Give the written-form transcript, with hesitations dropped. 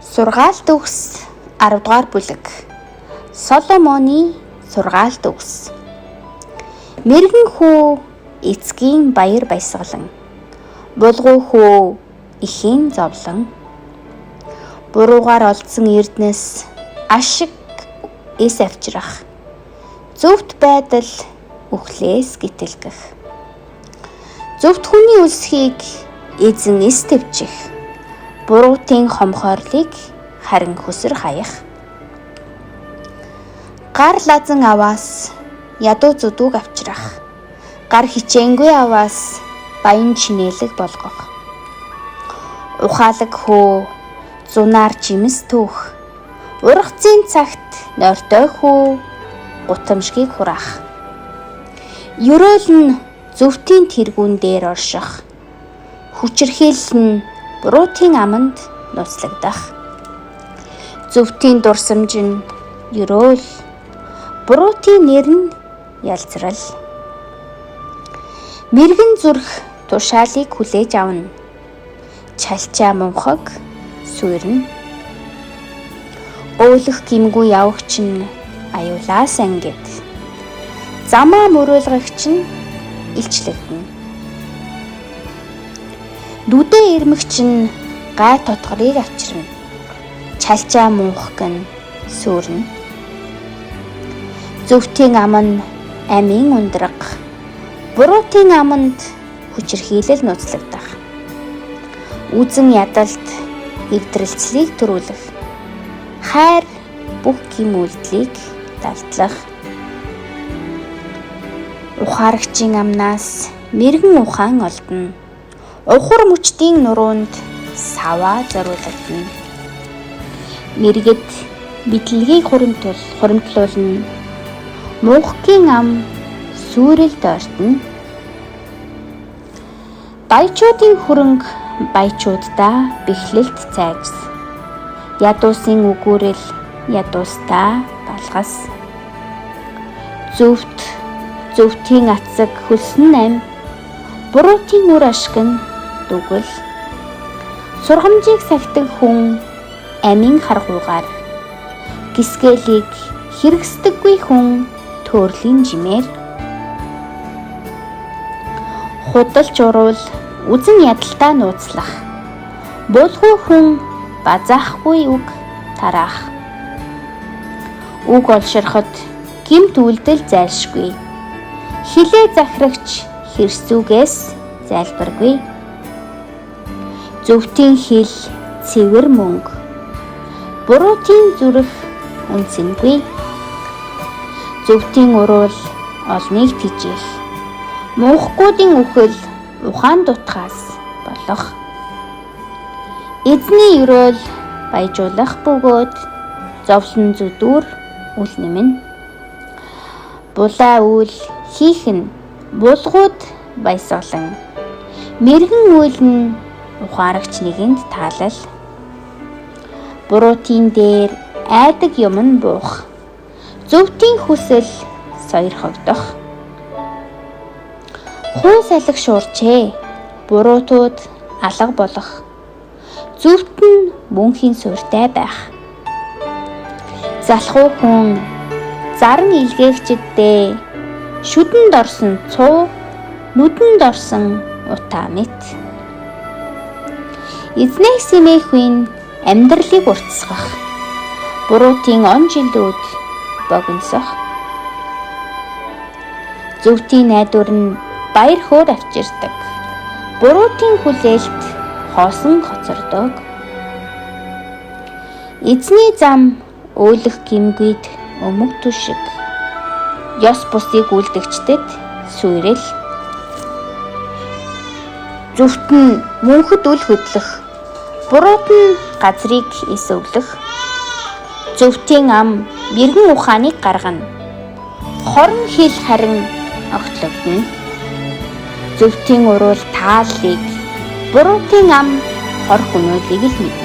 Сургаалт үгс 10 дугаар бүлэг. Соломоны сургаалт үгс. Мэргэн хүү эцгийн баяр баясгалан, булгуу хүү ихийн зовлон, буруугаар олдсон эрдэнэс ашиг эс авчрах, зөвхт байдал үхлээс гитэлгэх, зөвхт хүний үлсхийг эзэн эс төвчих, буруутын хомхоорлыг харин хөсөр хаях. Гар лазан аваас ядуу зүдүүг авчрах, гар хичээнгүй аваас баян чинээлэг болгох, ухаалаг хөө зунаар жимс түүх, ургацын цагт нойртой хүү гутамшгийг хураах, ерөөл нь зөвхтийн тэргүүн дээр орших, хүчирхийлэл нь буруутын аманд нууцлагдах, зөвхтийн дурсамж нь ерөөл, буруутын нэр нь ялцрал. Мэргэн зүрх тушаалыг хүлээж авна, чалчаа мунхаг суурна. Өөлөх гимгүй явагч нь аюулаас ангид, замаа мөрөөлгөгч нь илчлэгдэнэ. Нүдэ ирмэгч нь гай тотгорыг авчирна, чалчаа мунхаг нь суурна. Зөвхтийн ам нь амийн ундраг, буруутын аманд хүчирхийлэл нууцлагдах, үзэн ядалт эвдрэлцлийг төрүүлэх, хайр бүх гим үйлдлийг далдлах. Ухаарагчийн амнаас мэргэн ухаан олдно, ухар мөчтийн нуруунд саваа зориулагдана. Мэргэд битлэгийг хуримтлуулна, мөнхгийн ам сүрэлд ойртно. Баячуудын хөрөнгө баячуудаа бэхлэлт цайгс, ядуусын үгүүрэл ядуустаа балгас. Зөвхтийн атсаг хөлсөн ам, буруутын үр ашиг нь дүгэл. Сургамжийг сахидаг хүн амийн харгуугаар, гисгэлийг хэрэгсдэггүй хүн төрлийн жимээр. Худалж уруул үзэн ядалтаа нууцлах, булгуу хүн базаахгүй үг тараах. Үг олширхад гэмт үйлдэл зайлшгүй, хилээ захирагч хэрсүүгээс зайлбаргүй. Зөвхтийн хил цэвэр мөнгө, буруутын зүрх үнцэнгүй. Зөвхтийн уруул олныг тижээх, мөнхгүүдийн үхэл ухаан дутхаас болох. Эзний ерөөл баяжуулах бөгөөд зовлон зүдүүр үл нэмнэ. Булаа үйл хийх нь булгууд баясгалан, мэргэн үйл нь ухаарагч нэгэнд таалал. Буруутын дээр айдаг юм нь буух, зөвхтийн хүсэл сойрхогдох. Хуу салхи шуурчээ, буруутууд алга болох, зөвхт нь мөнхийн суурьтай байх. Залхуу хүн заран илгээгчдээ, шүдэнд орсон цуу, нүдэнд орсон утаа мэт. Эзнээс симэхүйн амьдралыг уртсгах, буруутын он жилүүд богиносох. Зөвхтийн найдвар нь баяр хөөр авчирдаг, буруутын хүлээлт хоосон хоцордог. Эзний зам өөлөх гимгүйд өмг түшиг, ёс бусыг үлдэгчдэд суурил. Зөвхт нь мөнхөд үл хөдлөх, буруут нь газрыг эсвэглэх. Зөвхтийн ам мэргэн ухааныг гаргана, хорон хил харин огтлогдно. Зөвхтийн уруул тааллыг, буруутын ам хор хөнөөлийг л мэднэ.